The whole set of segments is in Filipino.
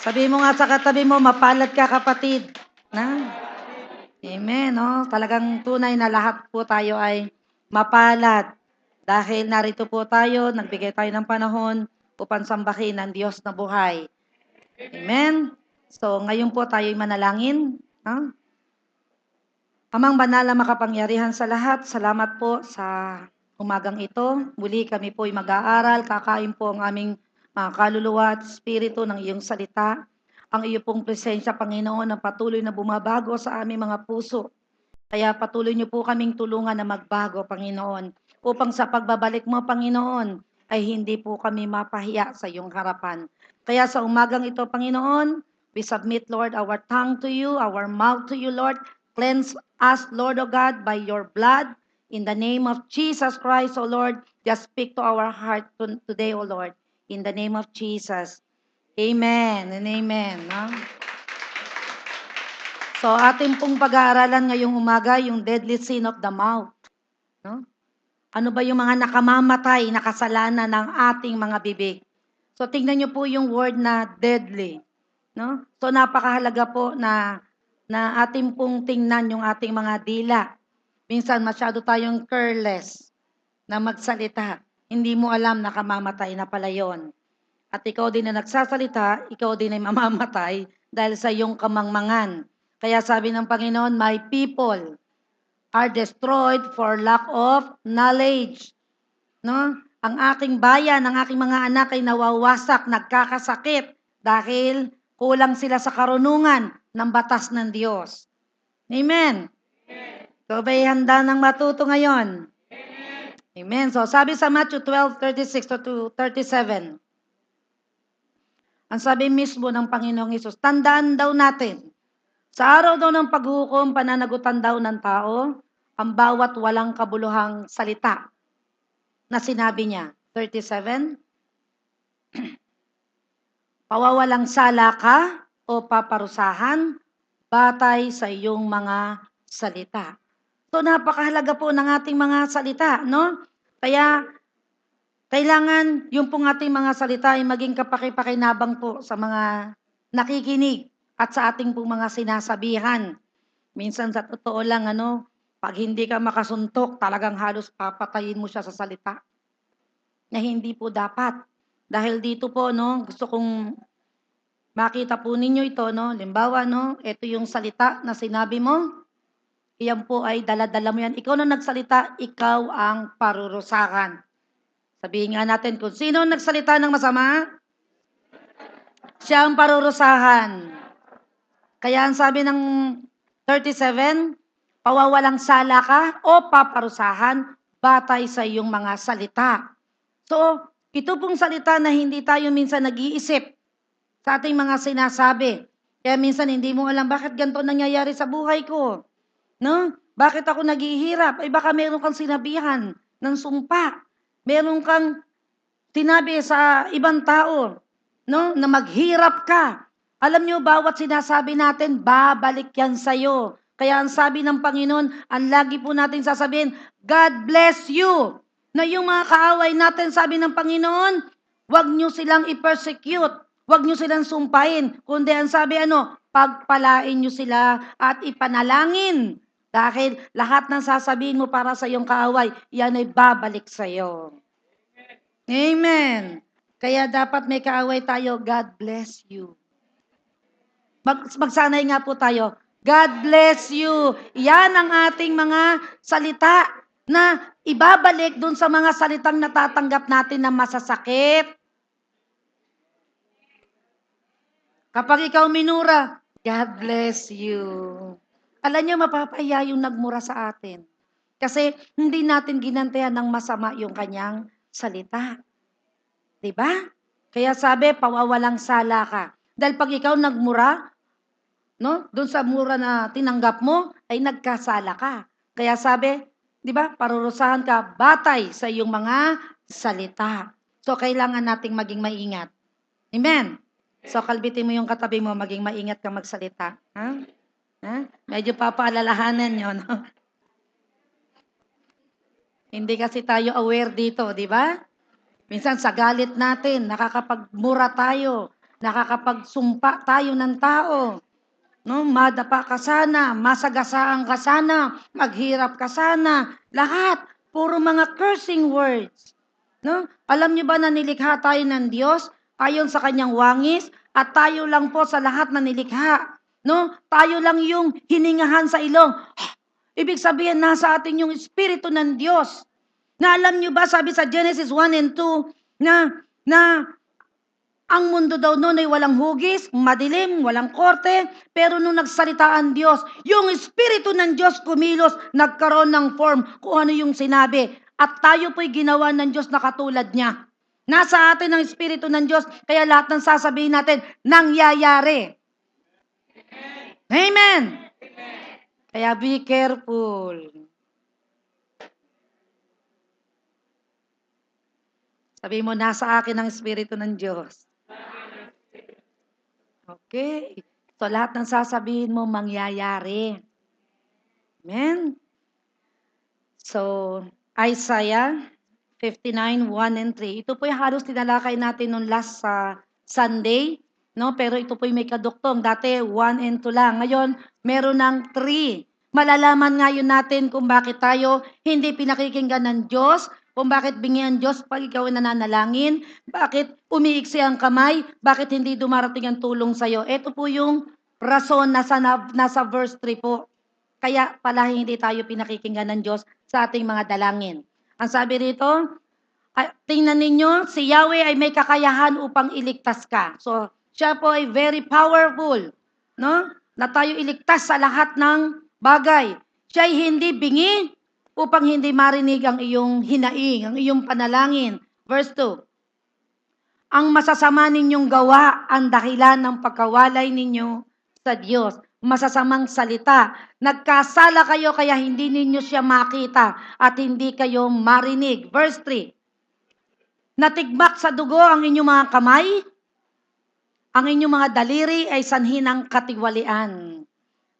Sabi mo nga sa katabi mo, mapalad ka kapatid. Na? Amen. No? Talagang tunay na lahat po tayo ay mapalad. Dahil narito po tayo, nagbigay tayo ng panahon upang sambahin ang Diyos na buhay. Amen. So, ngayon po tayo ay manalangin. No? Amang banal na makapangyarihan sa lahat, salamat po sa umagang ito. Muli kami po ay mag-aaral, kakain po ang aming mga kaluluwa at spirito ng iyong salita. Ang iyo pong presensya, Panginoon, ang patuloy na bumabago sa aming mga puso. Kaya patuloy niyo po kaming tulungan na magbago, Panginoon, upang sa pagbabalik mo, Panginoon, ay hindi po kami mapahiya sa iyong harapan. Kaya sa umagang ito, Panginoon, we submit, Lord, our tongue to you, our mouth to you, Lord. Cleanse us, Lord, O God, by your blood. In the name of Jesus Christ, O Lord, just speak to our heart today, O Lord. In the name of Jesus. Amen and amen. No? So ating pong pag-aaralan ngayong umaga, yung deadly sin of the mouth. No? Ano ba yung mga nakamamatay na kasalanan ng ating mga bibig? So tingnan niyo po yung word na deadly. No? So napakahalaga po na ating pong tingnan yung ating mga dila. Minsan masyado tayong careless na magsalita. Hindi mo alam na kamamatay na pala yon. At ikaw din na nagsasalita, ikaw din ay mamamatay dahil sa iyong kamangmangan. Kaya sabi ng Panginoon, my people are destroyed for lack of knowledge. No? Ang aking bayan, ang aking mga anak ay nawawasak, nagkakasakit dahil kulang sila sa karunungan ng batas ng Diyos. Amen. So, ba'y handa ng matuto ngayon? Amen. So, sabi sa Matthew 12:36 to 37, ang sabi mismo ng Panginoong Hesus, tandaan daw natin, sa araw daw ng paghukom, pananagutan daw ng tao, ang bawat walang kabuluhang salita na sinabi niya. 37, pawawalang sala ka o paparusahan, batay sa iyong mga salita. So napakahalaga po ng ating mga salita, no? Kaya kailangan yung pong ating mga salita ay maging kapakipakinabang po sa mga nakikinig at sa ating pong mga sinasabihan. Minsan sa totoo lang, pag hindi ka makasuntok, talagang halos papatayin mo siya sa salita. Na hindi po dapat. Dahil dito po, gusto kong makita po ninyo ito, Limbawa, ito yung salita na sinabi mo, iyan po ay dala-dala mo yan. Ikaw na nagsalita, ikaw ang parurusahan. Sabihin nga natin kung sino nagsalita ng masama, siya ang parurusahan. Kaya ang sabi ng 37, pawawalang sala ka o paparusahan batay sa iyong mga salita. So, ito pong salita na hindi tayo minsan nag-iisip sa ating mga sinasabi. Kaya minsan hindi mo alam bakit ganito nangyayari sa buhay ko. No? Bakit ako naghihirap? Ay baka meron kang sinabihan ng sumpa. Meron kang sinabi sa ibang tao, na maghirap ka. Alam niyo, bawat sinasabi natin, babalik yan sa'yo. Kaya ang sabi ng Panginoon, ang lagi po natin sasabihin, God bless you. Na yung mga kaaway natin, sabi ng Panginoon, huwag niyo silang i-persecute. Huwag niyo silang sumpain. Kundi ang sabi, pagpalain niyo sila at ipanalangin. Dahil lahat ng sasabihin mo para sa iyong kaaway, yan ay babalik sa iyo. Amen. Kaya dapat may kaaway tayo, God bless you. Magsanay nga po tayo, God bless you. Yan ang ating mga salita na ibabalik dun sa mga salitang natatanggap natin na masasakit. Kapag ikaw minura, God bless you. Alam niyo, mapapahiya yung nagmura sa atin. Kasi hindi natin ginantihan ng masama yung kanyang salita. Diba? Kaya sabi, pawawalang sala ka. Dahil pag ikaw nagmura, doon sa mura na tinanggap mo, ay nagkasala ka. Kaya sabi, di ba, parurusahan ka batay sa iyong mga salita. So, kailangan nating maging maingat. Amen? So, kalbitin mo yung katabi mo, maging maingat kang magsalita. Ha? Medyo papaalalahanan nyo, no? Hindi kasi tayo aware dito, di ba? Minsan sa galit natin, nakakapagmura tayo. nakakapagsumpa tayo ng tao. No, madapa ka sana, masagasaan ka sana, maghirap ka sana, lahat puro mga cursing words. No? Alam niyo ba na nilikha tayo ng Diyos ayon sa kanyang wangis at tayo lang po sa lahat na nilikha. No? Tayo lang yung hiningahan sa ilong. Ibig sabihin nasa atin yung espiritu ng Diyos. Na alam niyo ba sabi sa Genesis 1 and 2 na ang mundo daw noon ay walang hugis, madilim, walang korte, pero nung nagsalita ang Diyos, yung Espiritu ng Diyos kumilos, nagkaroon ng form kung ano yung sinabi. At tayo po'y ginawa ng Diyos na katulad niya. Nasa atin ang Espiritu ng Diyos, kaya lahat ng sasabihin natin, nangyayari. Amen! Kaya be careful. Sabi mo, nasa akin ang Espiritu ng Diyos. Okay. So, lahat ng sasabihin mo, mangyayari. Amen? So, Isaiah 59, 1 and 3. Ito po yung halos tinalakay natin nung last sa Sunday. No? Pero ito po yung may kaduktong. Dati, 1 and 2 lang. Ngayon, meron ng 3. Malalaman ngayon natin kung bakit tayo hindi pinakikinggan ng Diyos, kung bakit bingi ang Diyos pag ikaw ay nananalangin, bakit umiiksi ang kamay, bakit hindi dumarating ang tulong sa'yo. Ito po yung rason nasa verse 3 po. Kaya pala hindi tayo pinakikinggan ng Diyos sa ating mga dalangin. Ang sabi rito, tingnan ninyo, si Yahweh ay may kakayahan upang iligtas ka. So, siya po ay very powerful, no? Na tayo iligtas sa lahat ng bagay. Siya ay hindi bingi upang hindi marinig ang iyong hinaing, ang iyong panalangin. Verse 2. Ang masasama ninyong gawa ang dahilan ng pagkawalay ninyo sa Diyos. Masasamang salita. Nagkasala kayo kaya hindi ninyo siya makita at hindi kayo marinig. Verse 3. Natigmak sa dugo ang inyong mga kamay, ang inyong mga daliri ay sanhi ng katiwalian.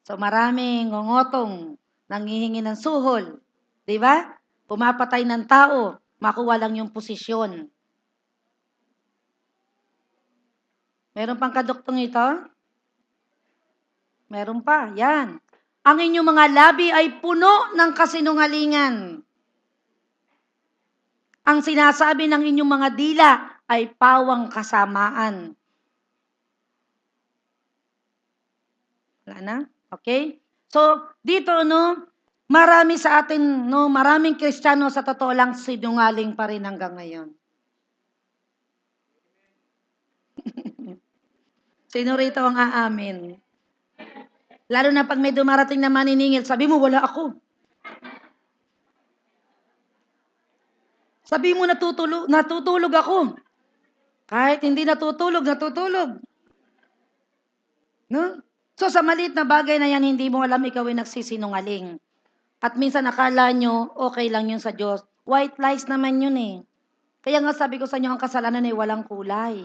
So maraming ngongotong, nanghihingi ng suhol. Di ba? Pumapatay ng tao, makuha lang yung posisyon. Meron pang kaduktong ito? Meron pa, yan. Ang inyong mga labi ay puno ng kasinungalingan. Ang sinasabi ng inyong mga dila ay pawang kasamaan. Wala na? Okay? So, dito, no, marami sa atin, no, maraming Kristiyano sa totoo lang sinungaling pa rin hanggang ngayon. Sino rito ang aamin? Lalo na pag may dumarating na maniningil, sabi mo, wala ako. Sabi mo, natutulog ako. Kahit hindi natutulog. No? So sa maliit na bagay na yan, hindi mo alam ikaw ay nagsisinungaling. At minsan akala nyo, okay lang yun sa Diyos. White lies naman yun eh. Kaya nga sabi ko sa inyo, ang kasalanan ay walang kulay.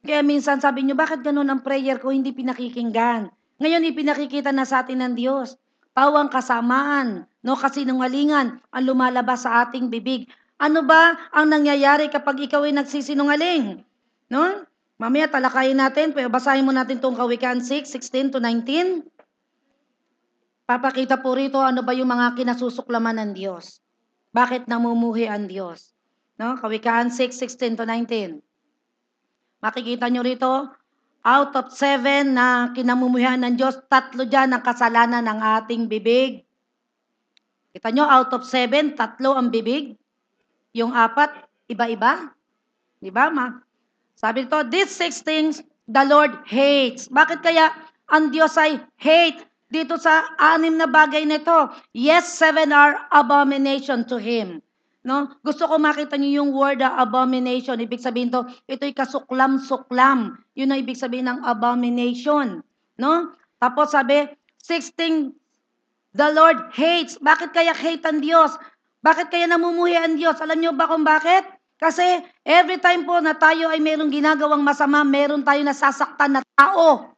Kaya minsan sabi nyo, bakit ganun ang prayer ko hindi pinakikinggan? Ngayon ipinakikita na sa atin ng Diyos. Pawang kasamaan, no, kasinungalingan ang lumalabas sa ating bibig. Ano ba ang nangyayari kapag ikaw ay nagsisinungaling? No? Mamaya talakayin natin, pero basahin mo natin itong Kawikaan 6:16 to 19. Papakita po rito ano ba yung mga kinasusuklaman ng Diyos. Bakit namumuhi ang Diyos? No? Kawikaan 6:16 to 19. Makikita nyo rito, out of 7 na kinamumuhian ng Diyos, 3 dyan ang kasalanan ng ating bibig. Kita nyo, out of 7, 3 ang bibig. Yung 4, iba-iba. Di ba, ma? Sabi ito, these 6 things the Lord hates. Bakit kaya ang Diyos ay hate dito sa 6 na bagay na ito? Yes, 7 are abomination to Him. No? Gusto ko makita niyo yung word abomination. Ibig sabihin to, ito'y kasuklam-suklam. Yun ang ibig sabihin ng abomination. No? Tapos sabi, 6 things the Lord hates. Bakit kaya hate ang Diyos? Bakit kaya namumuhi ang Diyos? Alam niyo ba kung bakit? Kasi every time po na tayo ay mayroong ginagawang masama, meron tayo nasasaktan na tao.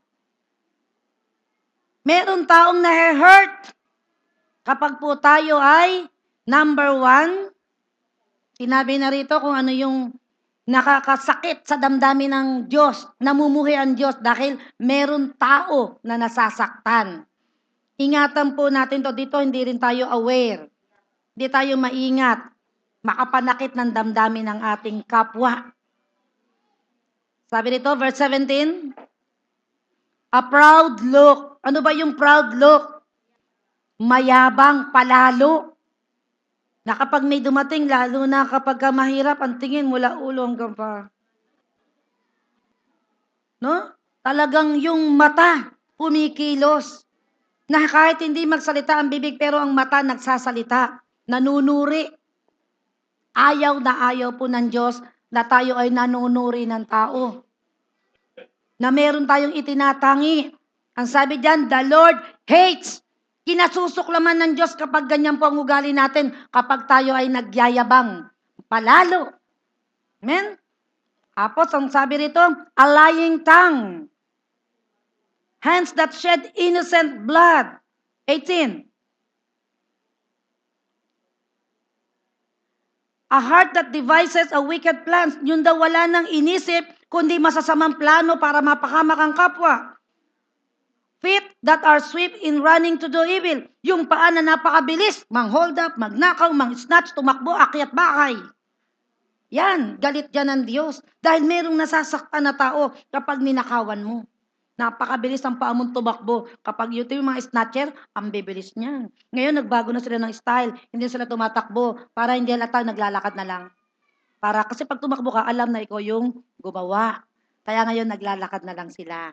Meron taong na-hurt. Kapag po tayo ay number 1, sinabi na rito kung ano yung nakakasakit sa damdamin ng Diyos, namumuhay ang Diyos dahil meron tao na nasasaktan. Ingatan po natin to dito, hindi rin tayo aware. Hindi tayo maingat. Makapanakit ng damdamin ng ating kapwa. Sabi dito, verse 17, a proud look. Ano ba yung proud look? Mayabang palalo. Na kapag may dumating, lalo na kapag mahirap, ang tingin mula ulo hanggang pa. No? Talagang yung mata, pumikilos. Na kahit hindi magsalita ang bibig, pero ang mata nagsasalita. Nanunuri. Ayaw na ayaw po ng Diyos na tayo ay nanunuri ng tao. Na meron tayong itinatangi. Ang sabi diyan, the Lord hates. Kinasusuklaman ng Diyos kapag ganyan po ang ugali natin, kapag tayo ay nagyayabang. Palalo. Amen? Tapos, ang sabi rito, a lying tongue. Hands that shed innocent blood. 18. A heart that devises a wicked plans. Yun daw wala nang inisip, kundi masasamang plano para mapahamak ang kapwa. Feet that are swift in running to do evil. Yung paa na napakabilis, mang-hold up, magnakaw, mang-snatch, tumakbo, akyat bahay. Yan, galit dyan ng Diyos. Dahil merong nasasaktan na tao kapag ninakawan mo. Napakabilis ang paa mong tumakbo. Kapag yung mga snatcher, ang bibilis niyan. Ngayon, nagbago na sila ng style. Hindi sila tumatakbo para hindi halata, naglalakad na lang. Kasi pag tumakbo ka, alam na ikaw yung gumawa. Kaya ngayon, naglalakad na lang sila.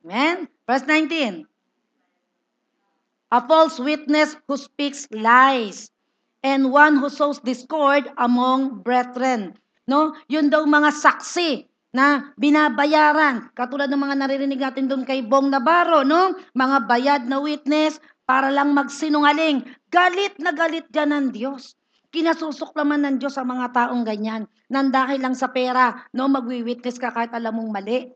Amen? Verse 19. A false witness who speaks lies, and one who sows discord among brethren. No? Yun daw mga saksi na binabayaran. Katulad ng mga naririnig natin doon kay Bong Navarro, no? Mga bayad na witness para lang magsinungaling. Galit na galit dyan ng Diyos. Kinasusuklaman ng Diyos sa mga taong ganyan. Nang dahil lang sa pera, no? Magwi-witness ka kahit alam mong mali.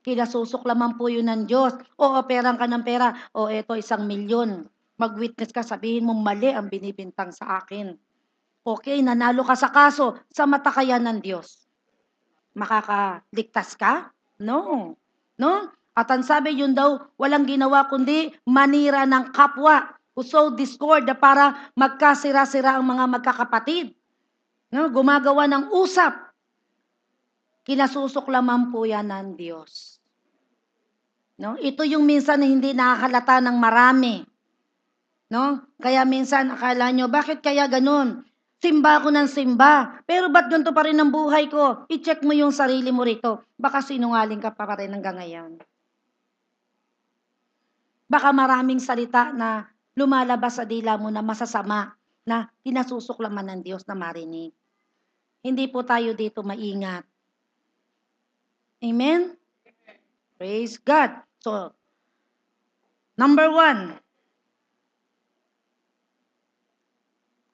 Kinasusuklaman po yun ng Diyos. O, operang ka ng pera. O, eto, 1,000,000. Mag-witness ka, sabihin mong mali ang binibintang sa akin. Okay, nanalo ka sa kaso, sa mata kaya ng Diyos. Makakaligtas ka? No. No? At ang sabi yun daw, walang ginawa kundi manira ng kapwa. Who sow discord na para magkasira-sira ang mga magkakapatid. No? Gumagawa ng usap. Kinasusuklaman po yan ng Diyos. No? Ito yung minsan na hindi nakakalata ng marami. No? Kaya minsan akala nyo, bakit kaya ganun? Simba ako ng simba. Pero ba't ganito pa rin ang buhay ko? I-check mo yung sarili mo rito. Baka sinungaling ka pa rin hanggang ngayon. Baka maraming salita na lumalabas sa dila mo na masasama na kinasusuklaman ng Diyos na marinig. Hindi po tayo dito maingat. Amen? Praise God. So, number 1.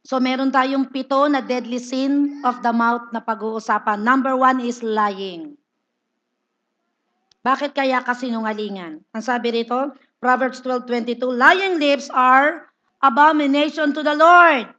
So, meron tayong 7 na deadly sin of the mouth na pag-uusapan. Number 1 is lying. Bakit kaya kasinungalingan? Ang sabi rito, Proverbs 12:22, lying lips are abomination to the Lord.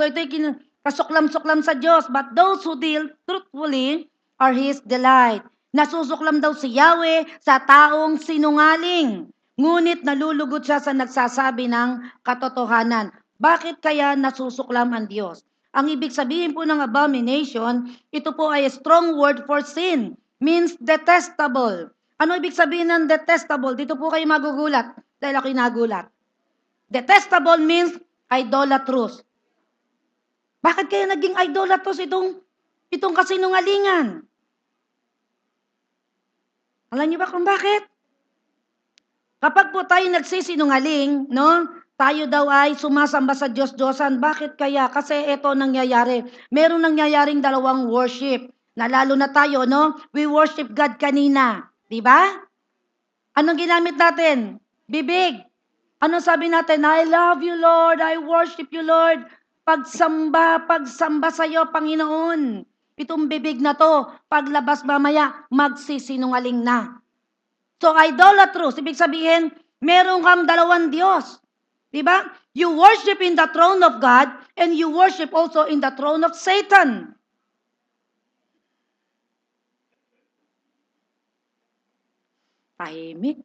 So, ito'y kasuklam-suklam sa Diyos. But those who deal truthfully are His delight. Nasusuklam daw si Yahweh sa taong sinungaling. Ngunit nalulugod siya sa nagsasabi ng katotohanan. Bakit kaya nasusuklam ang Diyos? Ang ibig sabihin po ng abomination, ito po ay a strong word for sin. Means detestable. Ano ibig sabihin ng detestable? Dito po kayo magugulat. Dahil ako'y nagulat. Detestable means idolatrous. Bakit kaya naging idolatrous itong kasinungalingan? Alam niyo ba kung bakit? Kapag po tayo nagsisinungaling, no? Tayo daw ay sumasamba sa Diyos-Diyosan. Bakit kaya? Kasi ito nangyayari. Meron nangyayaring dalawang worship. Nalalo na tayo, no? We worship God kanina. Di ba? Anong ginamit natin? Bibig. Ano sabi natin? I love you, Lord. I worship you, Lord. Pagsamba sa iyo, Panginoon. Itong bibig na to, paglabas mamaya, magsisinungaling na. So, idolatrous, ibig sabihin, meron kang dalawang Diyos. Diba? You worship in the throne of God and you worship also in the throne of Satan. tahimik.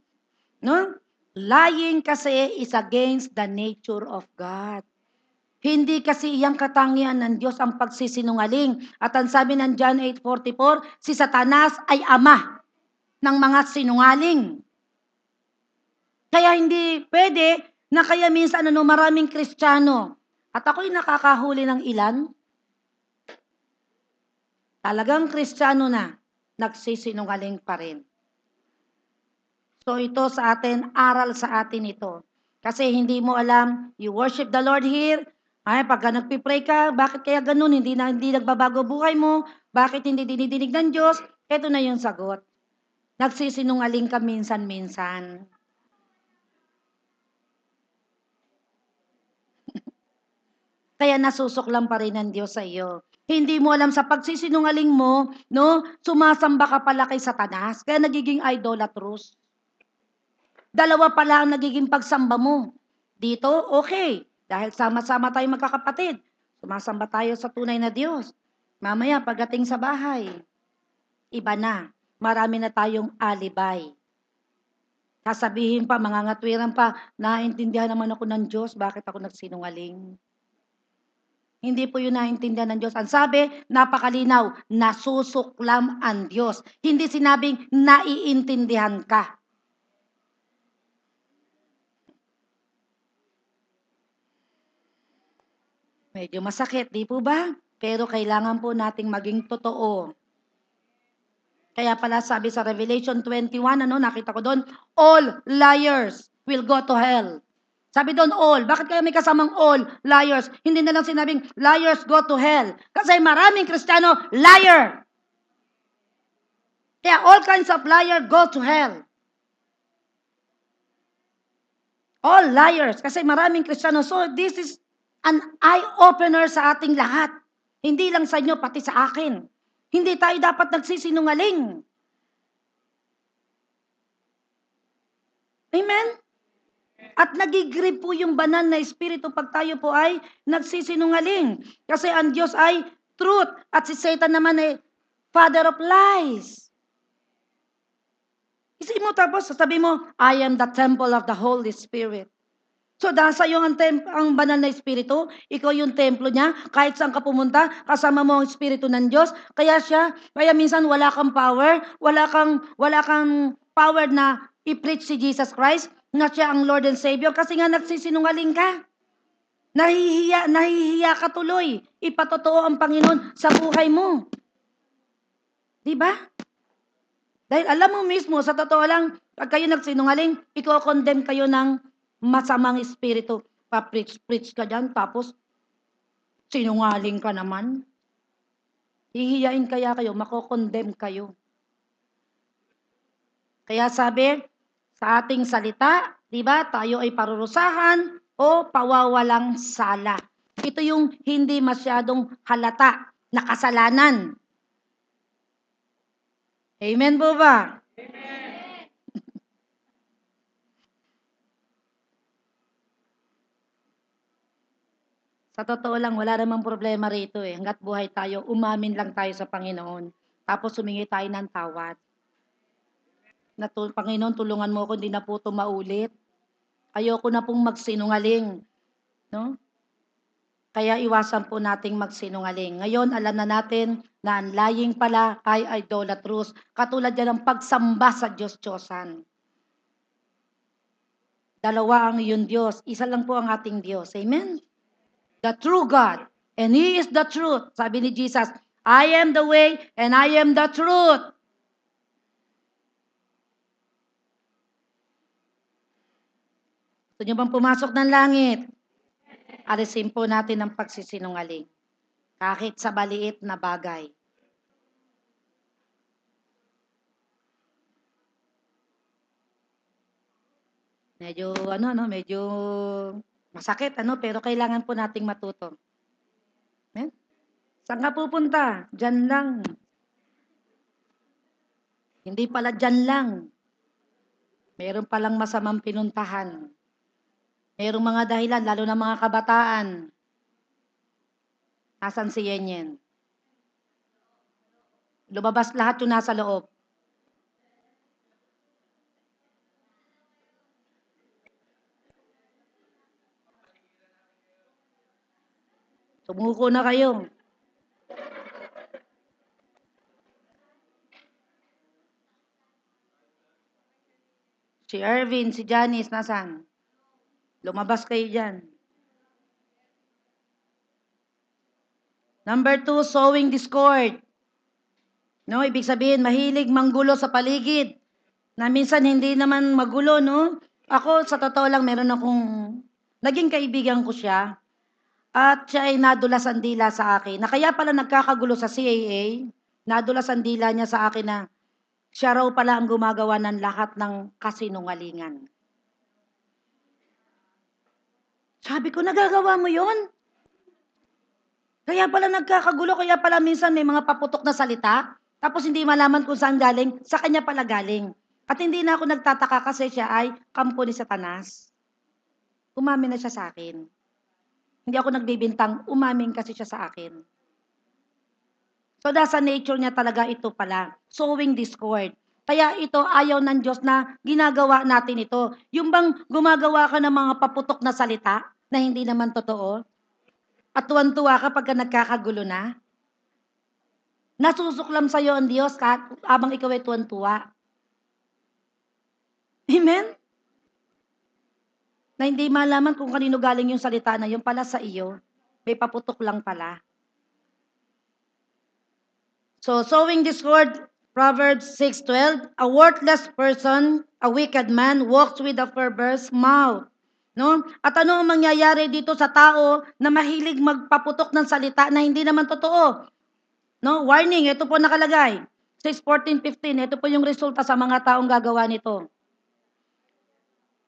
No? Lying kasi is against the nature of God. Hindi kasi iyang katangian ng Diyos ang pagsisinungaling. At ang sabi ng John 8:44, si Satanas ay ama ng mga sinungaling. Kaya hindi pwede na kaya minsan maraming Kristiyano. At ako'y nakakahuli ng ilan, talagang Kristiyano na, nagsisinungaling pa rin. So ito sa atin, aral sa atin ito. Kasi hindi mo alam, you worship the Lord here, ay pagka nagpipray ka, bakit kaya ganun? Hindi nagbabago buhay mo, bakit hindi dinidinig ng Diyos? Ito na yung sagot. Nagsisinungaling ka minsan-minsan. Kaya nasusuklam pa rin ng Diyos sa iyo. Hindi mo alam sa pagsisinungaling mo, no, sumasamba ka pala kay Satanas, kaya nagiging idolatrous. Dalawa pala ang nagiging pagsamba mo. Dito, okay. Dahil sama-sama tayo magkakapatid. Sumasamba tayo sa tunay na Diyos. Mamaya, pagdating sa bahay, iba na. Marami na tayong alibay. Sasabihin pa, mangangatwiran pa, naintindihan naman ako ng Diyos, bakit ako nagsinungaling? Hindi po yun naintindihan ng Diyos. Ang sabi, napakalinaw, nasusuklam ang Diyos. Hindi sinabing naiintindihan ka. Medyo masakit, di po ba? Pero kailangan po nating maging totoo. Kaya pala sabi sa Revelation 21, nakita ko doon, all liars will go to hell. Sabi doon, all. Bakit kaya may kasamang all liars? Hindi na lang sinabing, liars go to hell. Kasi maraming Kristiyano, liar. Kaya all kinds of liar go to hell. All liars. Kasi maraming Kristiyano. So this is an eye-opener sa ating lahat. Hindi lang sa inyo, pati sa akin. Hindi tayo dapat nagsisinungaling. Amen? At nagigrip po yung banal na espiritu pag tayo po ay nagsisinungaling. Kasi ang Diyos ay truth at si Satan naman ay father of lies. Isipin mo tapos sasabihin mo, I am the temple of the Holy Spirit. So dahil sa iyo ang banal na espiritu, ikaw yung templo niya, kahit saan ka pumunta, kasama mo ang espiritu ng Diyos. Kaya minsan wala kang power, wala kang power na i-preach si Jesus Christ, na siya ang Lord and Savior, kasi nga nagsisinungaling ka. Nahihiya ka tuloy. Ipatotoo ang Panginoon sa buhay mo. Di ba? Dahil alam mo mismo, sa totoo lang, pag kayo nagsinungaling, iko-condemn kayo ng masamang espiritu. Pa-preach ka dyan, tapos sinungaling ka naman. Hihiyain kaya kayo, mako-condemn kayo. Kaya sabi, sa ating salita, di ba, tayo ay parurusahan o pawawalang sala. Ito yung hindi masyadong halata na kasalanan. Amen po ba? Sa totoo lang, wala namang problema rito eh. Hanggat buhay tayo, umamin lang tayo sa Panginoon. Tapos humingi tayo ng tawad. Panginoon, tulungan mo ako, hindi na po ito maulit. Ayoko na pong magsinungaling. No? Kaya iwasan po nating magsinungaling. Ngayon, alam na natin na ang lying pala ay idolatrous. Katulad yan ng pagsamba sa Diyos-Diyosan. Dalawa ang iyong Diyos. Isa lang po ang ating Diyos. Amen? The true God. And He is the truth. Sabi ni Jesus, I am the way and I am the truth. Gusto niyo bang pumasok ng langit? Alisin po natin ang pagsisinungaling. Kahit sa maliit na bagay. Medyo masakit, pero kailangan po nating matuto. Amen? Saan ka pupunta? Diyan lang. Hindi pala diyan lang. Meron palang masamang pinuntahan. Merong mga dahilan, lalo na mga kabataan. Nasaan si Yenyen? Lumabas lahat yung nasa loob. Sumuko na kayo. Si Ervin, si Janice, nasaan? Lumabas kayo dyan. Number 2, sowing discord. No, ibig sabihin, mahilig manggulo sa paligid. Na minsan hindi naman magulo, no? Ako, sa totoo lang, meron akong, naging kaibigan ko siya. At siya ay nadulas ang dila sa akin. Na kaya pala nagkakagulo sa CAA, nadulas ang dila niya sa akin na siya raw pala ang gumagawa ng lahat ng kasinungalingan. Sabi ko, nagagawa mo yon? Kaya pala nagkakagulo, kaya pala minsan may mga paputok na salita, tapos hindi malaman kung saan galing, sa kanya pala galing. At hindi na ako nagtataka kasi siya ay kampo ni Satanas. Umamin na siya sa akin. Hindi ako nagbibintang, umamin kasi siya sa akin. So nasa nature niya talaga ito pala, sowing discord. Kaya ito ayaw ng Diyos na ginagawa natin ito. Yung bang gumagawa ka ng mga paputok na salita na hindi naman totoo, at tuwan-tuwa ka pagka nagkakagulo na, nasusuklam sa'yo ang Diyos habang ikaw ay tuwan-tuwa. Amen? Na hindi malaman kung kanino galing yung salita na yun pala sa iyo. May paputok lang pala. So, sowing discord, Proverbs 6:12, a worthless person, a wicked man, walks with a perverse mouth. No? At ano ang mangyayari dito sa tao na mahilig magpaputok ng salita na hindi naman totoo? No? Warning, ito po nakalagay. 6:14-15, ito po yung resulta sa mga taong gagawa nito.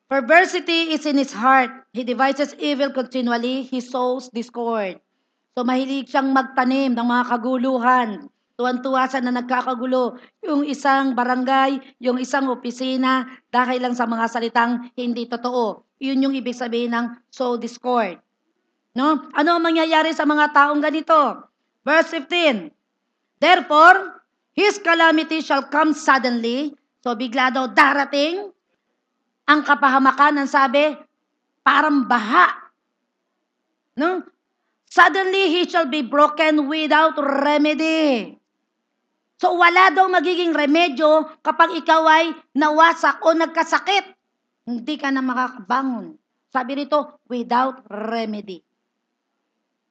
Perversity is in his heart. He devises evil continually. He sows discord. So mahilig siyang magtanim ng mga kaguluhan. Tuwan-tuwa siya na nagkakagulo. Yung isang barangay, yung isang opisina, dahil lang sa mga salitang hindi totoo. Yun yung ibig sabihin ng sow discord. No? Ano ang mangyayari sa mga taong ganito? Verse 15. Therefore, his calamity shall come suddenly. So bigla daw darating ang kapahamakan, ang sabi, parang baha. No? Suddenly, he shall be broken without remedy. So, wala daw magiging remedyo kapag ikaw ay nawasak o nagkasakit. Hindi ka na makakabangon. Sabi rito, without remedy.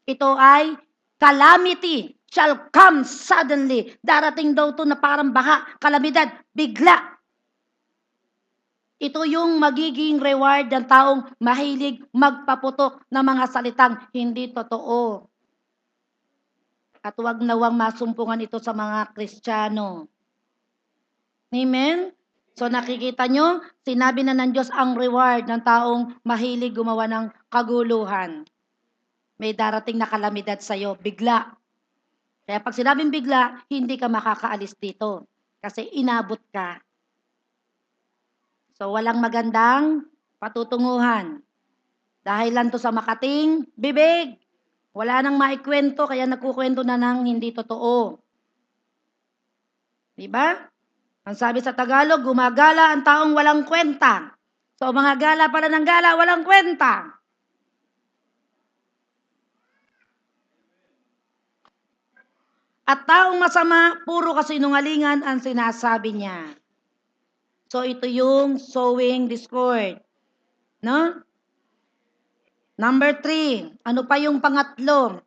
Ito ay calamity shall come suddenly. Darating daw to na parang baha, kalamidad, bigla. Ito yung magiging reward ng taong mahilig magpaputok ng mga salitang hindi totoo. At huwag nawang masumpungan ito sa mga Kristiyano. Amen? So nakikita nyo, sinabi na ng Diyos ang reward ng taong mahilig gumawa ng kaguluhan. May darating na kalamidad sa'yo, bigla. Kaya pag sinabing bigla, hindi ka makakaalis dito. Kasi inabot ka. So walang magandang patutunguhan. Dahil lang to sa makating bibig. Wala nang maikwento, kaya nagkukwento na ng hindi totoo. Diba? Ang sabi sa Tagalog, gumagala ang taong walang kwenta. So mga gala pala ng gala, walang kwenta. At taong masama, puro kasinungalingan ang sinasabi niya. So ito yung sowing discord. No? Number 3, ano pa yung pangatlo?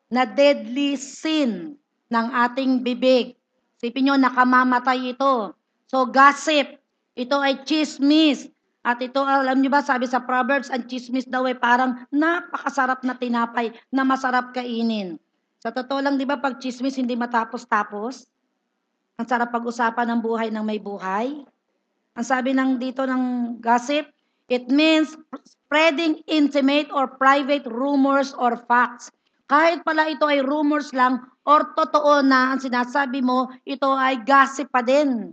Na deadly sin ng ating bibig. Sipin nyo, nakamamatay ito. So gossip, ito ay chismis. At ito, alam nyo ba, sabi sa Proverbs, ang chismis daw ay parang napakasarap na tinapay na masarap kainin. Sa totoo lang, di ba, pag chismis hindi matapos-tapos? Ang sarap pag-usapan ng buhay ng may buhay. Ang sabi ng dito ng gossip, it means spreading intimate or private rumors or facts. Kahit pala ito ay rumors lang or totoo na ang sinasabi mo, ito ay gossip pa din.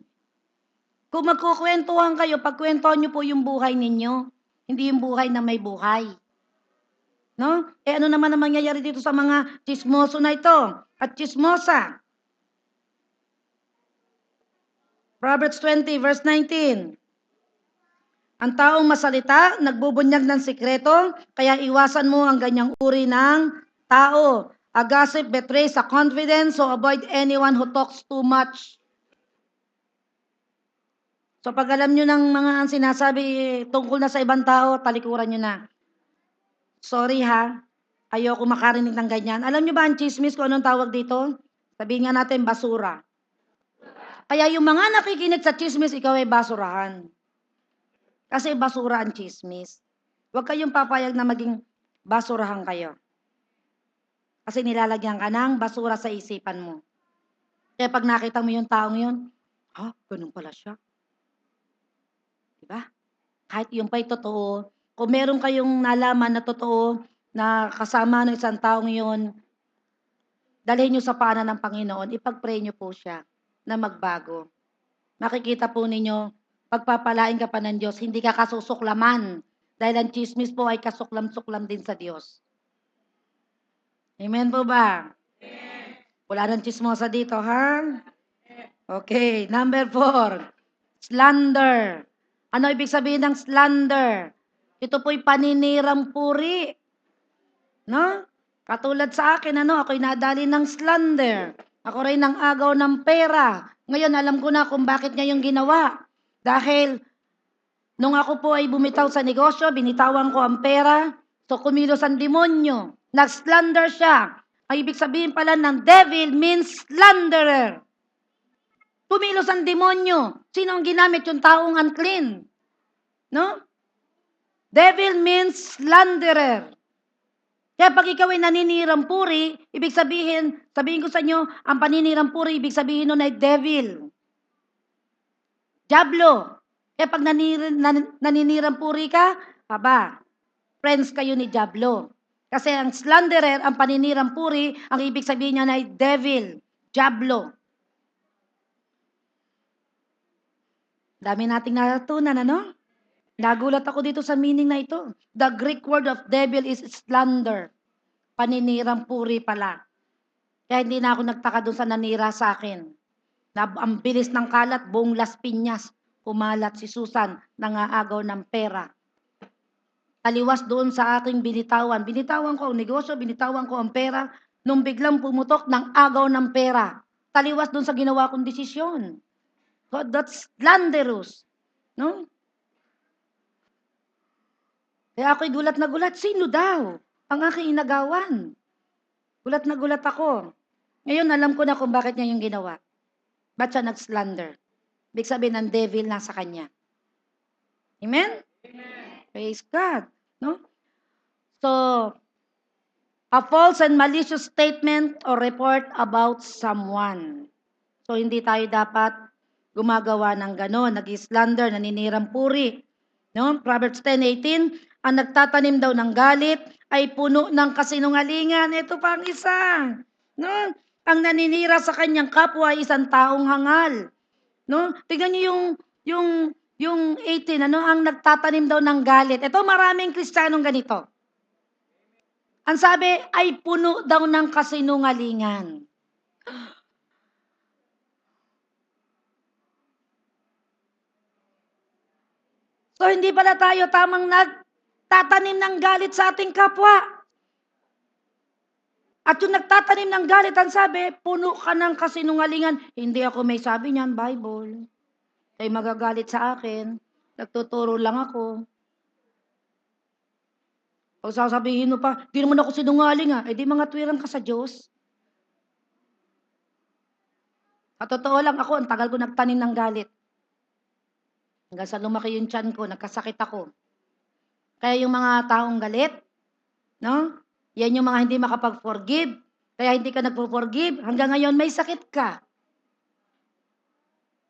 Kung magkukwentuhan kayo, pagkwentuhan nyo po yung buhay ninyo, hindi yung buhay na may buhay. No? Ano naman ang mangyayari dito sa mga chismoso na ito at chismosa? Proverbs 20 verse 19. Ang taong masalita, nagbubunyag ng sikreto, kaya iwasan mo ang ganyang uri ng tao. A gossip betrays a confidence, so avoid anyone who talks too much. So pag alam nyo ng mga ang sinasabi tungkol na sa ibang tao, talikuran nyo na. Sorry ha, ayoko makarinig ng ganyan. Alam nyo ba ang chismis kung anong tawag dito? Sabihin nga natin basura. Kaya yung mga nakikinig sa chismis, ikaw ay basurahan. Kasi basura ang chismis. Huwag kayong papayag na maging basurahan kayo. Kasi nilalagyan ka ng basura sa isipan mo. Kaya pag nakita mo yung taong yun, ganun pala siya. Diba? Kahit yung pa'y totoo, kung meron kayong nalaman na totoo, na kasama ng isang taong yun, dalhin nyo sa paanan ng Panginoon, ipag-pray nyo po siya na magbago. Makikita po ninyo, pagpapalain ka pa ng Diyos, hindi ka kasusuklaman. Dahil ang chismis po ay kasuklam-suklam din sa Diyos. Amen po ba? Wala nang chismosa dito, ha? Okay, number 4. Slander. Ano ibig sabihin ng slander? Ito po'y paninirang puri. No? Katulad sa akin, ako'y nadali ng slander. Ako rin ng agaw ng pera. Ngayon, alam ko na kung bakit niya yung ginawa. Dahil, nung ako po ay bumitaw sa negosyo, binitawan ko ang pera, so kumilos ang demonyo. Nag-slander siya. Ang ibig sabihin pala ng devil means slanderer. Kumilos ang demonyo. Sino ang ginamit yung taong unclean? No? Devil means slanderer. Kaya pag ikaw ay naninirang puri, ibig sabihin ko sa inyo, ang paninirang puri, ibig sabihin nun ay devil. Diablo. Kaya pag naninirang puri ka, friends kayo ni Diablo. Kasi ang slanderer, ang paninirang puri, ang ibig sabihin niya ay devil, Diablo. Dami nating natutunan, Nagulat ako dito sa meaning na ito. The Greek word of devil is slander. Paninirang puri pala. Kaya hindi na ako nagtaka doon sa nanira sa akin. Ang bilis ng kalat, buong Las Piñas, kumalat si Susan, nangaagaw ng pera. Taliwas doon sa aking binitawan. Binitawan ko ang negosyo, binitawan ko ang pera, nung biglang pumutok ng agaw ng pera. Taliwas doon sa ginawa kong desisyon. So that's slanderous. No? Kaya ako'y gulat na gulat. Sino daw ang aking inagawan? Gulat na gulat ako. Ngayon, alam ko na kung bakit niya yung ginawa. Ba't siya nag-slander? Ibig sabihin ng devil nasa kanya. Amen? Amen. Praise God. No? So, a false and malicious statement or report about someone. So, hindi tayo dapat gumagawa ng gano'n. Nag-slander, naninirang puri. No? Proverbs 10:18, ang nagtatanim daw ng galit ay puno ng kasinungalingan. Ito pa ang isa. No? Ang naninira sa kanyang kapwa ay isang taong hangal. No? Tingnan niyo yung 18, ang nagtatanim daw ng galit. Ito maraming Kristiyanong ganito. Ang sabi ay puno daw ng kasinungalingan. So hindi pala tayo tamang nagtatanim ng galit sa ating kapwa. At yung nagtatanim ng galit, ang sabi, puno ka ng kasinungalingan. Hindi ako may sabi niyan, Bible. Ay magagalit sa akin. Nagtuturo lang ako. O sasabihin mo pa, di naman ako sinungaling di mga tuwirang ka sa Diyos. At totoo lang ako, ang tagal ko nagtanim ng galit. Hanggang sa lumaki yung tiyan ko, nagkasakit ako. Kaya yung mga taong galit, yan yung mga hindi makapag-forgive. Kaya hindi ka nagpo-forgive. Hanggang ngayon may sakit ka.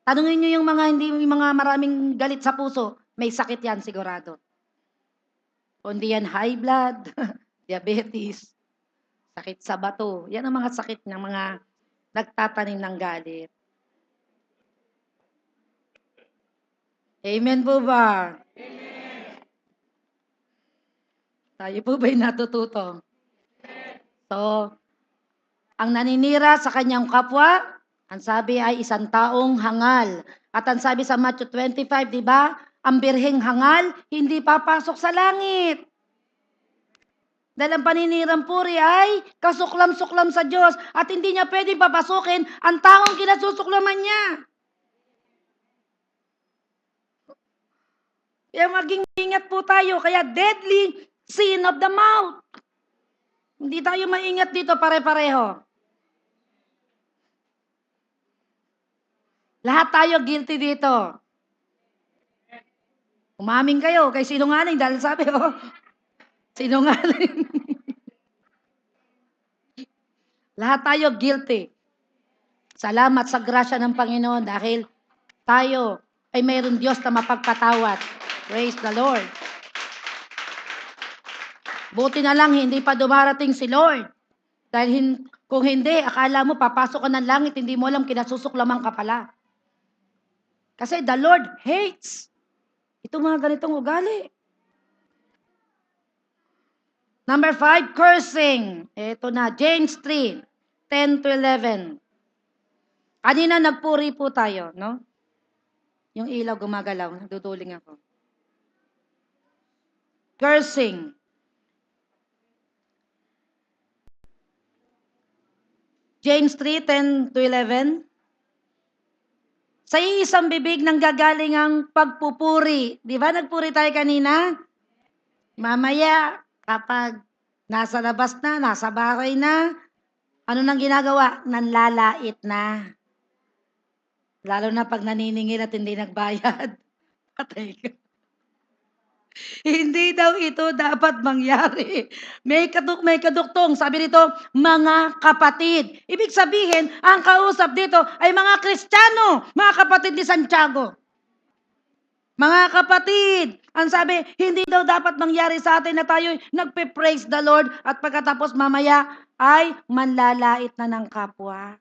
Tanungin nyo yung mga maraming galit sa puso, may sakit yan sigurado. Kundi yan high blood, diabetes, sakit sa bato. Yan ang mga sakit ng mga nagtatanim ng galit. Amen po ba? Amen. Tayo po ba'y natututo? So, ang naninira sa kanyang kapwa, ang sabi ay isang taong hangal. At ang sabi sa Matthew 25, di ba? Ang birheng hangal, hindi papasok sa langit. Dahil ang paninirang puri ay kasuklam-suklam sa Diyos at hindi niya pwedeng papasukin ang taong kinasusuklaman niya. Kaya maging ingat po tayo. Kaya deadly sin of the mouth. Hindi tayo maingat dito pare-pareho. Lahat tayo guilty dito. Umamin kayo kay sinungaling dahil sabi, sinungaling. Lahat tayo guilty. Salamat sa grasya ng Panginoon dahil tayo ay mayroon Diyos na mapagpatawad. Praise the Lord. Buti na lang hindi pa dumarating si Lord. Dahil kung hindi, akala mo papasok ka ng langit, hindi mo alam kinasusuklaman ka pala. Kasi the Lord hates itong mga ganitong ugali. Number 5, cursing. Ito na, James 3, 10 to 11. Kanina nagpuri po tayo, no? Yung ilaw gumagalaw, naduduling ako. Cursing. James 3, 10 to 11. Sa isang bibig nang gagaling ang pagpupuri. Di ba nagpuri tayo kanina? Mamaya, kapag nasa labas na, nasa bahay na, ano nang ginagawa? Nanlalait na. Lalo na pag naniningil at hindi nagbayad. Patay ka. Hindi daw ito dapat mangyari. May kaduktong, sabi nito, mga kapatid. Ibig sabihin, ang kausap dito ay mga Kristiyano, mga kapatid ni Santiago. Mga kapatid, ang sabi, hindi daw dapat mangyari sa atin na tayo nagpe-praise the Lord at pagkatapos mamaya ay manlalait na ng kapwa.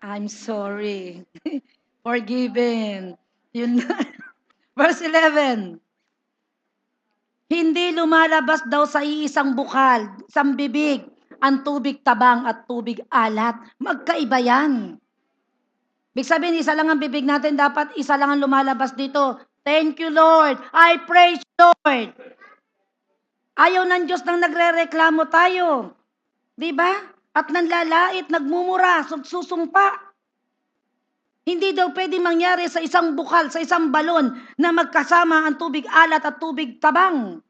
I'm sorry. Forgiven. Yun na. Verse 11. Hindi lumalabas daw sa iisang bukal, isang bibig, ang tubig tabang at tubig alat. Magkaiba yan. Ibig sabihin, isa lang ang bibig natin, dapat isa lang ang lumalabas dito. Thank you, Lord. I praise Lord. Ayaw ng Diyos nang nagre-reklamo tayo. Diba? At nanlalait, nagmumura, susumpa. Hindi daw pwede mangyari sa isang bukal, sa isang balon na magkasama ang tubig alat at tubig tabang.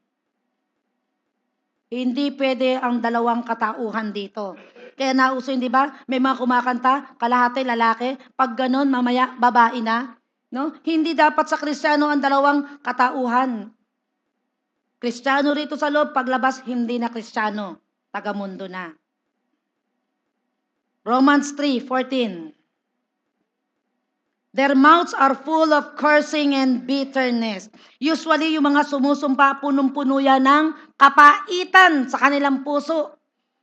Hindi pwede ang dalawang katauhan dito. Kaya nauso yun, di ba? May mga kumakanta, kalahati lalaki, pag ganon, mamaya babae na. No? Hindi dapat sa Kristiyano ang dalawang katauhan. Kristiyano rito sa loob, paglabas, hindi na Kristiyano. Tagamundo na. Romans 3:14. Their mouths are full of cursing and bitterness. Usually, yung mga sumusumpa, punong-puno yan ng kapaitan sa kanilang puso.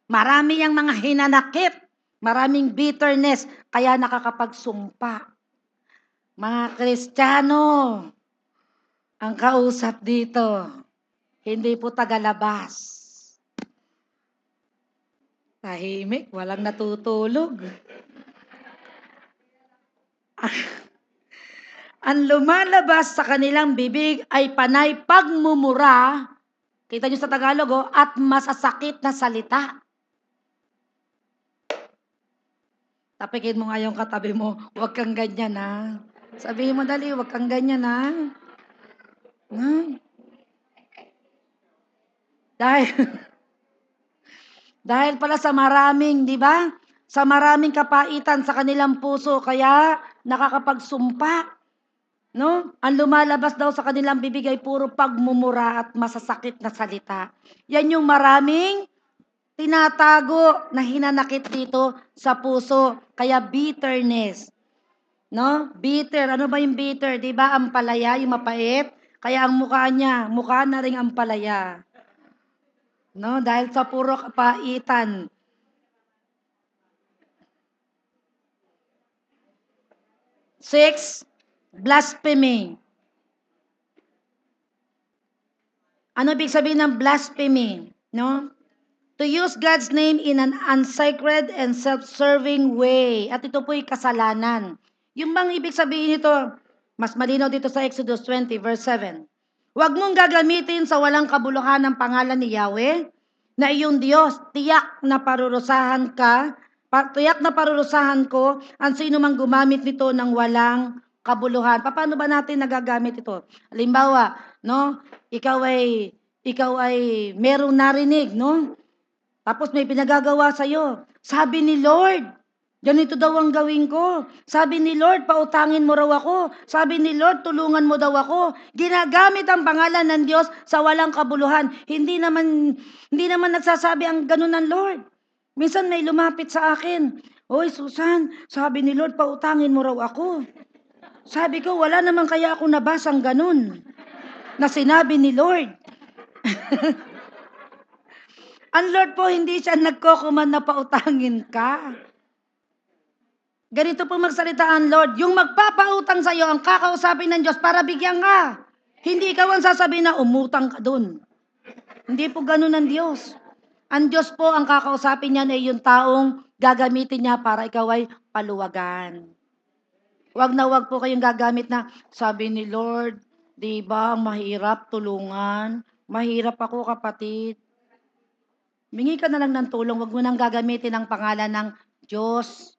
Marami yung mga hinanakit, maraming bitterness, kaya nakakapagsumpa. Mga Kristiyano, ang kausap dito, hindi po tagalabas. Tahimik, walang natutulog. Ang lumalabas sa kanilang bibig ay panay pagmumura, kita nyo sa Tagalog, at masasakit na salita. Tapikin mo nga yung katabi mo, huwag kang ganyan ha. Sabihin mo dali, huwag kang ganyan ha. Dahil pala sa maraming, di ba? Sa maraming kapaitan sa kanilang puso, kaya nakakapagsumpa. No? Ang lumalabas daw sa kanilang bibig ay puro pagmumura at masasakit na salita. Yan yung maraming tinatago na hinanakit dito sa puso. Kaya bitterness. No? Bitter. Ano ba yung bitter? Di ba? Ampalaya, yung mapait. Kaya ang mukha niya, mukha na rin ampalaya. No? Dahil sa puro kapaitan. Six, blasphemy. Ano ibig sabihin ng blasphemy? No? To use God's name in an unsacred and self-serving way. At ito po'y kasalanan. Yung bang ibig sabihin nito, mas malinaw dito sa Exodus 20 verse 7. Huwag mong gagamitin sa walang kabuluhan ng pangalan ni Yahweh na iyong Diyos. Tiyak na parurusahan tiyak na parurusahan ko ang sino mang gumamit nito ng walang kabuluhan. Paano ba natin nagagamit ito? Halimbawa, no? Ikaw ay merong narinig, no? Tapos may pinagagawa sa'yo. Sabi ni Lord, ganito daw ang gawin ko. Sabi ni Lord, pautangin mo raw ako. Sabi ni Lord, tulungan mo daw ako. Ginagamit ang pangalan ng Diyos sa walang kabuluhan. Hindi naman nagsasabi ang ganun ng Lord. Minsan may lumapit sa akin. Oy, Susan, sabi ni Lord, pautangin mo raw ako. Sabi ko, wala naman kaya ako nabasang ganun na sinabi ni Lord. Ang Lord po, hindi siya nagkocommand na pautangin ka. Ganito po magsalita ang Lord. Yung magpapautang sa iyo, ang kakausapin ng Diyos para bigyan ka. Hindi ikaw ang sasabihin na umutang ka dun. Hindi po ganun ang Diyos. Ang Diyos po, ang kakausapin niya ay yung taong gagamitin niya para ikaw ay paluwagan. Wag na wag po kayong gagamit na, sabi ni Lord, di ba, mahirap tulungan. Mahirap ako, kapatid. Mingi ka na lang ng tulong, wag mo nang gagamitin ang pangalan ng Diyos.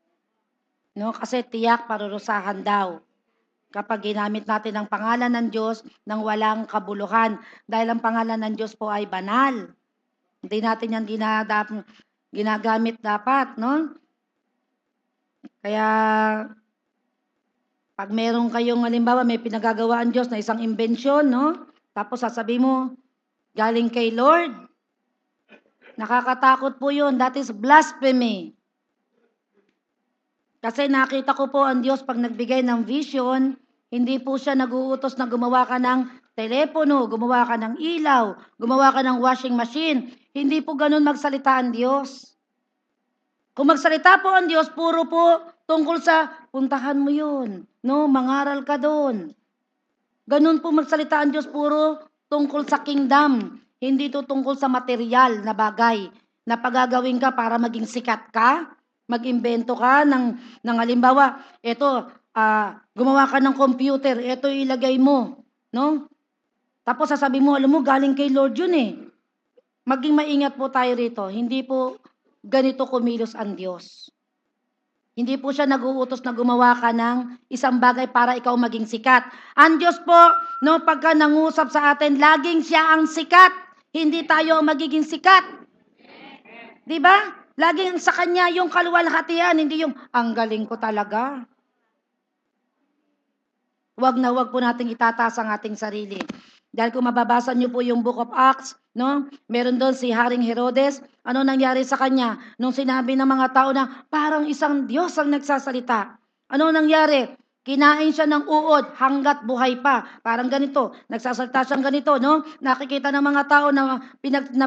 No? Kasi tiyak parurusahan daw kapag ginamit natin ang pangalan ng Diyos nang walang kabuluhan. Dahil ang pangalan ng Diyos po ay banal. Hindi natin yan ginagamit dapat, no? Kaya, pag meron kayong, halimbawa, may pinagagawa ang Diyos na isang imbensyon, no? Tapos sasabihin mo, galing kay Lord. Nakakatakot po yun. That is blasphemy. Kasi nakita ko po ang Diyos pag nagbigay ng vision, hindi po siya nag-uutos na gumawa ka ng telepono, gumawa ka ng ilaw, gumawa ka ng washing machine. Hindi po ganun magsalita ang Diyos. Kung magsalita po ang Diyos, puro po tungkol sa puntahan mo yun. No, mangaral ka doon. Ganun po magsalita ang Diyos, puro tungkol sa kingdom. Hindi to tungkol sa material na bagay na pagagawin ka para maging sikat ka, mag-imbento ka ng halimbawa, gumawa ka ng computer, ito ilagay mo, no? Tapos sasabihin mo, alam mo, galing kay Lord yun eh. Maging maingat po tayo rito. Hindi po ganito kumilos ang Diyos. Hindi po siya nag-uutos na gumawa ka ng isang bagay para ikaw maging sikat. Ang Diyos po, no, pagka nangusap sa atin, laging siya ang sikat. Hindi tayo magiging sikat. Di ba? Laging sa Kanya yung kaluwalhatian, hindi yung, ang galing ko talaga. Wag na wag po nating itataas ang ating sarili. Dahil kung mababasa niyo po yung Book of Acts, no? Meron doon si Haring Herodes. Ano nangyari sa kanya? Nung sinabi ng mga tao na parang isang Diyos ang nagsasalita. Ano nangyari? Kinain siya ng uod hanggat buhay pa. Parang ganito. Nagsasalita siyang ganito, no? Nakikita ng mga tao na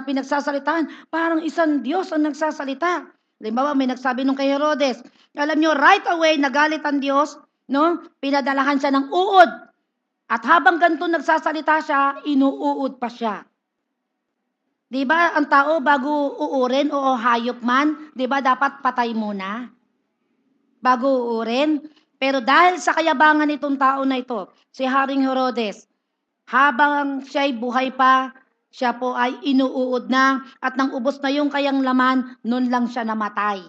pinagsasalitaan, parang isang Diyos ang nagsasalita. Halimbawa, may nagsabi nung kay Herodes, alam niyo, right away, nagalit ang Diyos, no? Pinadalahan siya ng uod. At habang ganito nagsasalita siya, inuuod pa siya. 'Di ba ang tao bago uurin o hayop man, 'di ba dapat patay muna bago uurin? Pero dahil sa kayabangan nitong tao na ito, si Haring Herodes, habang siya'y buhay pa, siya po ay inuuod na at nang ubos na yung kayang laman, nun lang siya namatay.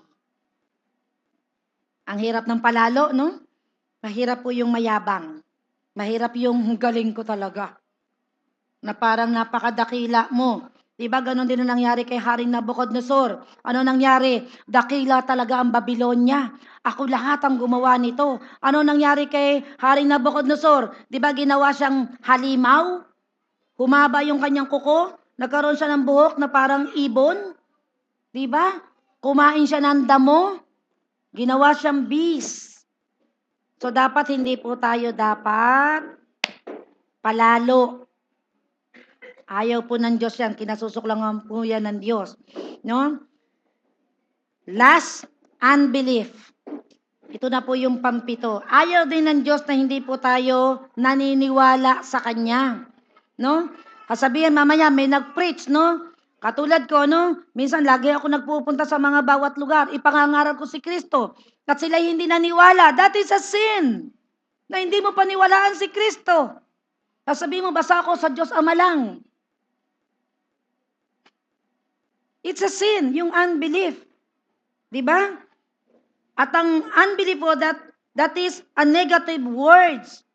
Ang hirap ng palalo, no? Mahirap po yung mayabang. Mahirap yung galing ko talaga. Na parang napakadakila mo. Diba ganon din ang nangyari kay Haring Nabucodonosor? Ano nangyari? Dakila talaga ang Babylonia. Ako lahat ang gumawa nito. Ano nangyari kay Haring Nabucodonosor? Diba ginawa siyang halimaw? Humaba yung kanyang kuko? Nagkaroon siya ng buhok na parang ibon? Diba? Kumain siya ng damo? Ginawa siyang beast. So, dapat hindi po tayo palalo. Ayaw po ng Diyos yan. Kinasusuklangan po yan ng Diyos. No? Last, unbelief. Ito na po yung pampito. Ayaw din ng Diyos na hindi po tayo naniniwala sa Kanya. No? Kasabihan mamaya may nag-preach, no? Katulad ko, no? Minsan lagi ako nagpupunta sa mga bawat lugar. Ipangangaral ko si Kristo. At sila hindi naniwala. That is a sin. Na hindi mo paniwalaan si Kristo. Sasabihin mo, basta ako sa Diyos Ama lang. It's a sin, yung unbelief. Di ba? At ang unbelief po, that is a negative words.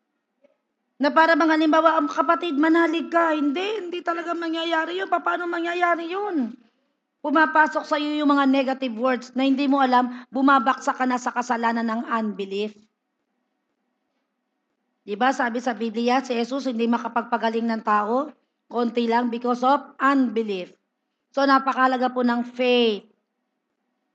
Na para bang halimbawa, ang kapatid, manalig ka. Hindi talaga mangyayari yun. Paano mangyayari yun? Pumapasok sa iyo yung mga negative words na hindi mo alam, bumabaksak ka na sa kasalanan ng unbelief. Diba sabi sa Biblia, si Jesus hindi makapagpagaling ng tao, konti lang because of unbelief. So napakahalaga po ng faith.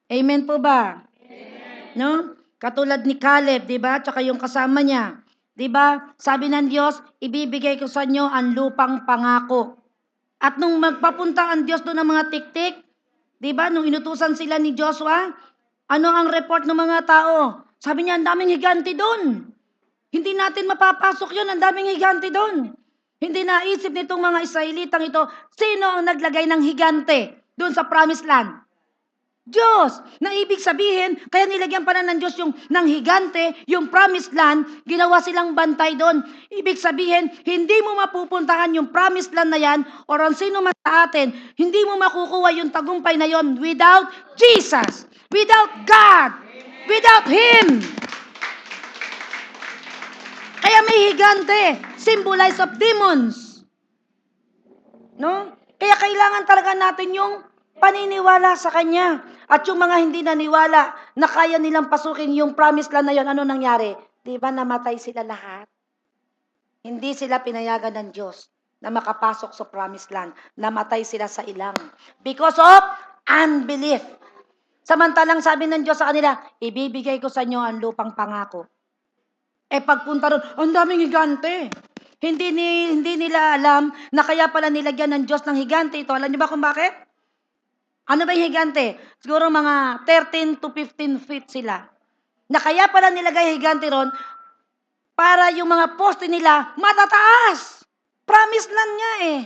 Amen po ba? Amen. No? Katulad ni Caleb, di ba? Tsaka yung kasama niya. Di ba? Sabi ng Diyos, ibibigay ko sa inyo ang lupang pangako. At nung magpapunta ang Diyos doon ng mga tiktik, di ba? Nung inutusan sila ni Joshua, ano ang report ng mga tao? Sabi niya, ang daming higante doon. Hindi natin mapapasok yun, ang daming higante doon. Hindi naisip nitong mga Israelitang ito, sino ang naglagay ng higante doon sa promised land? Diyos, na ibig sabihin, kaya nilagyan pa na ng Diyos yung ng higante, yung promised land, ginawa silang bantay doon. Ibig sabihin, hindi mo mapupuntahan yung promised land na yan, or ang sino man sa atin, hindi mo makukuha yung tagumpay na yon without Jesus, without God, without Him. Kaya may higante, symbolize of demons. No? Kaya kailangan talaga natin yung paniniwala sa Kanya. At yung mga hindi naniwala na kaya nilang pasukin yung promised land na yon, ano nangyari? Di ba namatay sila lahat? Hindi sila pinayagan ng Diyos na makapasok sa promised land. Namatay sila sa ilang. Because of unbelief. Samantalang sabi ng Diyos sa kanila, ibibigay ko sa inyo ang lupang pangako. Pagpunta ron, ang daming higante. Hindi nila alam na kaya pala nilagyan ng Diyos ng higante ito. Alam niyo ba kung bakit? Ano ba yung higante? Siguro mga 13 to 15 feet sila. Na kaya pala nilagay higante ron para yung mga poste nila matataas. Promise land nga eh.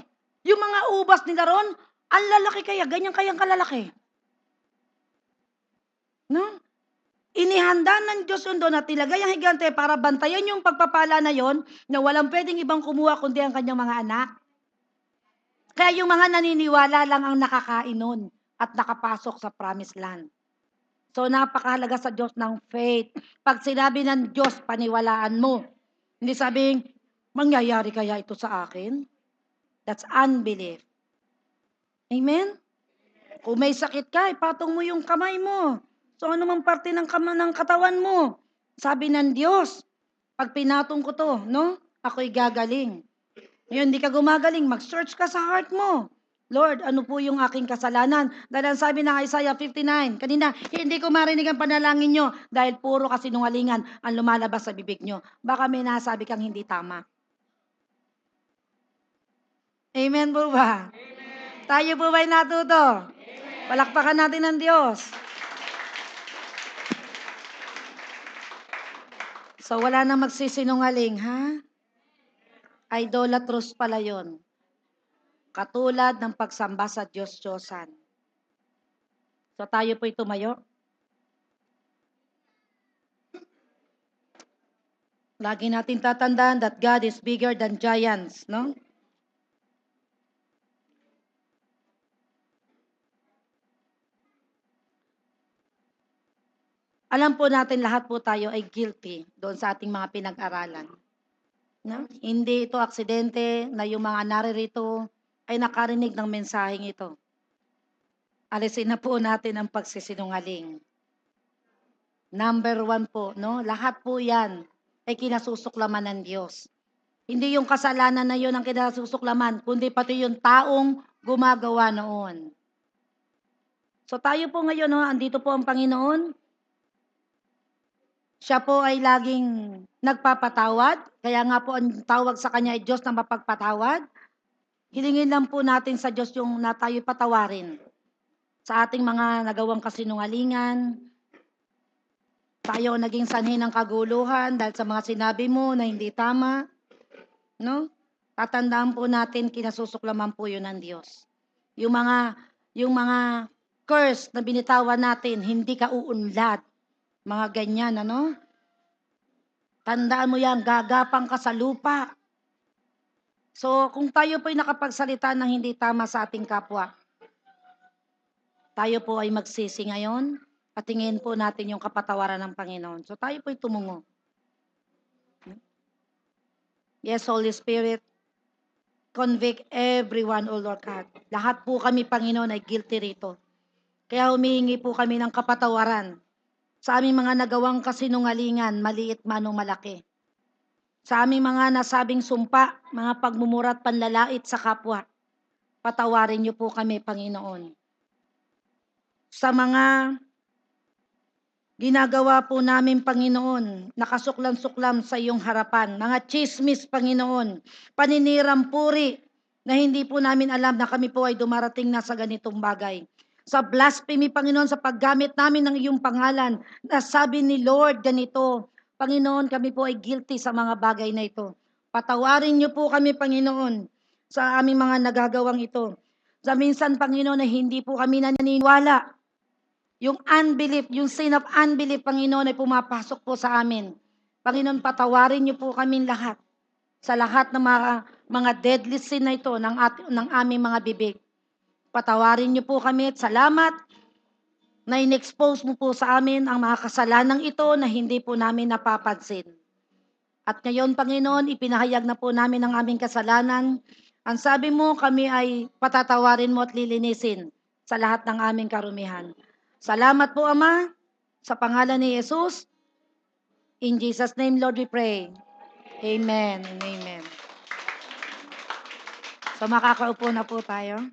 Yung mga ubas nila ron, ang lalaki kaya, ganyan kayang kalalaki. No? Inihanda ng Diyos yun doon at ilagay ang higante para bantayan yung pagpapala na yon na walang pwedeng ibang kumuha kundi ang kanyang mga anak. Kaya yung mga naniniwala lang ang nakakain nun at nakapasok sa promised land. So napakahalaga sa Diyos ng faith. Pag sinabi ng Diyos, paniwalaan mo. Hindi sabing, mangyayari kaya ito sa akin? That's unbelief. Amen? Kung may sakit ka, ipatong mo yung kamay mo. So ano mang parte ng katawan mo. Sabi ng Diyos, pag pinatong ko to, no? Ako'y gagaling. Ngayon, di ka gumagaling, mag-search ka sa heart mo. Lord, ano po yung aking kasalanan? Dahil ang sabi ng Isaiah 59, kanina, hindi ko marinig ang panalangin nyo dahil puro kasinungalingan ang lumalabas sa bibig nyo. Baka may nasabi kang hindi tama. Amen po ba? Amen. Tayo po ba'y natuto? Amen. Palakpakan natin ang Diyos. So, wala nang magsisinungaling, ha? Idolatrous pala yon. Katulad ng pagsamba sa Diyos-Diyosan. So, tayo po'y tumayo. Lagi natin tatandaan that God is bigger than giants, no? Alam po natin lahat po tayo ay guilty doon sa ating mga pinag-aralan. No? Hindi ito aksidente na yung mga naririto ay nakarinig ng mensaheng ito. Alisin na po natin ang pagsisinungaling. Number 1 po, no? Lahat po yan ay kinasusuklaman ng Diyos. Hindi yung kasalanan na yun ang kinasusuklaman, kundi pati yung taong gumagawa noon. So tayo po ngayon, no? Andito po ang Panginoon. Siya po ay laging nagpapatawad. Kaya nga po ang tawag sa Kanya ay Diyos na mapagpatawad. Hilingin lang po natin sa Diyos yung na tayo patawarin. Sa ating mga nagawang kasinungalingan, tayo naging sanhi ng kaguluhan dahil sa mga sinabi mo na hindi tama. No? Tatandaan po natin, kinasusuklaman po yun ng Diyos. Yung mga curse na binitawan natin, hindi ka uunlad. Mga ganyan, ano? Tandaan mo yan, gagapang ka sa lupa. So, kung tayo po'y nakapagsalita ng hindi tama sa ating kapwa, tayo po ay magsisi ngayon at tingin po natin yung kapatawaran ng Panginoon. So, tayo po'y tumungo. Yes, Holy Spirit, convict everyone, O Lord God. Lahat po kami, Panginoon, ay guilty rito. Kaya humihingi po kami ng kapatawaran sa aming mga nagawang kasinungalingan, maliit man o malaki. Sa aming mga nasabing sumpa, mga pagmumura at panlalait sa kapwa, patawarin niyo po kami, Panginoon. Sa mga ginagawa po namin, Panginoon, nakasuklam-suklam sa iyong harapan, mga chismis, Panginoon, paninirampuri, na hindi po namin alam na kami po ay dumarating na sa ganitong bagay. Sa blasphemy, Panginoon, sa paggamit namin ng iyong pangalan, na sabi ni Lord ganito, Panginoon, kami po ay guilty sa mga bagay na ito. Patawarin niyo po kami, Panginoon, sa aming mga nagagawang ito. Sa minsan, Panginoon, na hindi po kami naniniwala. Yung unbelief, yung sin of unbelief, Panginoon, ay pumapasok po sa amin. Panginoon, patawarin niyo po kami lahat sa lahat ng mga deadly sin na ito ng aming mga bibig. Patawarin niyo po kami at salamat na in-expose mo po sa amin ang mga kasalanan ito na hindi po namin napapansin. At ngayon, Panginoon, ipinahayag na po namin ang aming kasalanan. Ang sabi mo, kami ay patatawarin mo at lilinisin sa lahat ng aming karumihan. Salamat po, Ama, sa pangalan ni Jesus. In Jesus' name, Lord, we pray. Amen and amen. So makakaupo na po tayo.